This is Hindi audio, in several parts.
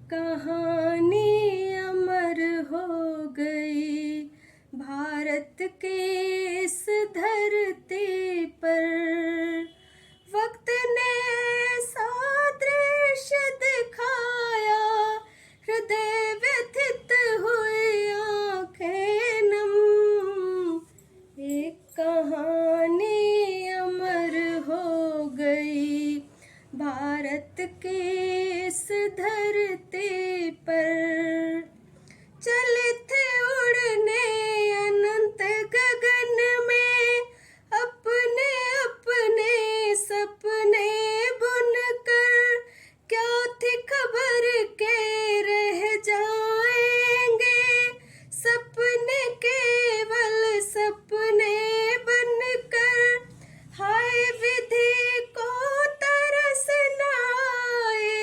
कहानी अमर हो गई भारत के इस धरती पर। वक्त ने सादृश्य दिखाया, हृदय व्यथित हुई आंखें नम। एक कहानी अमर हो गई भारत के इस धरती पर। चले थे उड़ने अनंत गगन में, अपने अपने सपने बुनकर। क्या थी खबर के रह जाएंगे सपने, केवल सपने बनकर। हाय विधि को तरस न आए,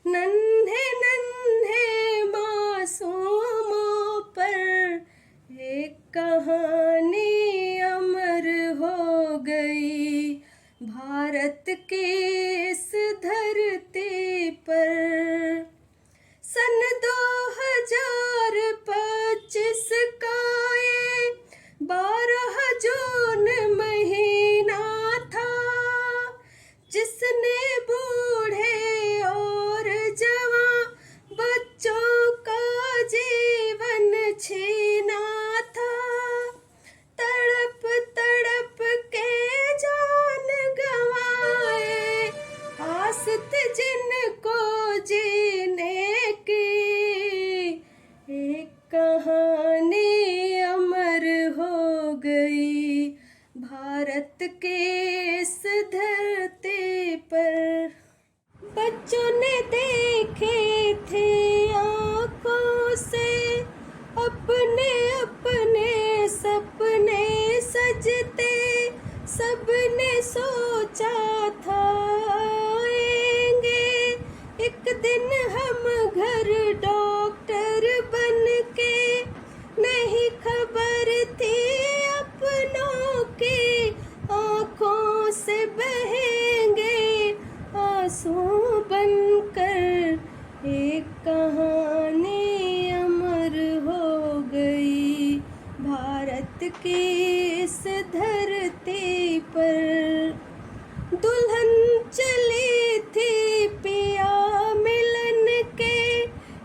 नन्हे नन्हे मासूमों पर। एक कहानी अमर हो गई भारत के इस धरती पर। सन 2025 का ये 12 जून महीना था, जिसने बूढ़े और जवान बच्चों का जीवन छीना था। तड़प तड़प के जान गंवाए, आस थी जिनको जीने की। एक कहानी अमर हो गई भारत के इस धरती पर। बच्चों ने देखे थे आँखों से अपने अपने सपने सजते। सबने सोचा था आएंगे एक दिन हम घर डॉक्टर बन के। नहीं खबर थी अपनों की, आँखों से बहेंगे आंसू बनकर। एक कहानी अमर हो गई भारत की इस धरती पर। दुल्हन चली थी पिया मिलन के,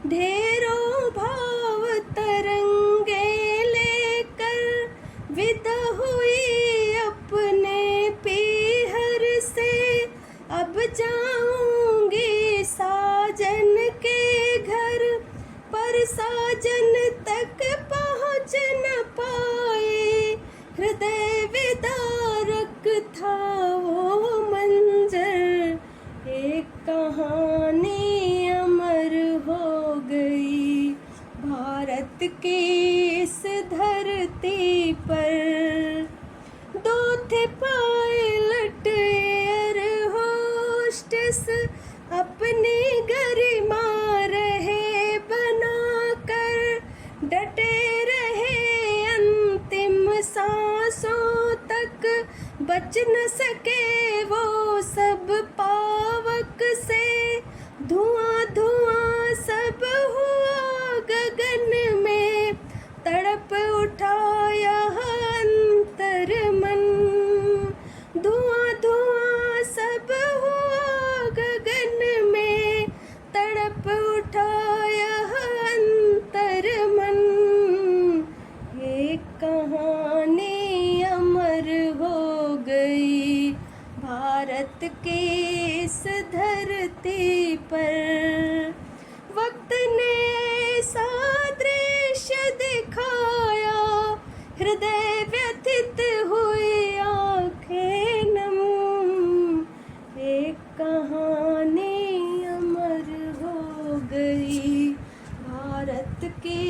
ढेरों भाव तरंगे लेकर। विदा हुई अपने पीहर से, अब जाऊंगी साजन के घर। पर साजन तक पहुँच न पाए, हृदय विदारक था वो मंजर। एक कहानी अमर हो गई भारत के इस धरती पर। दो थे पायलट एयर होस्टेस, अपनी गरिमा रहे बनाकर। डटे रहे अंतिम सांसों तक, बच न सके वो सब पावक से। धुआं धुआं सब हुआ गगन में, तड़प उठा यह अंतर मन। धुआं धुआं सब हुआ गगन में, तड़प उठा यह अंतर मन। एक कहानी अमर हो गई भारत के इस धरती पर। वक्त ने सादृश्य दिखाया, हृदय व्यथित हुई आंखें नम। एक कहानी अमर हो गई भारत की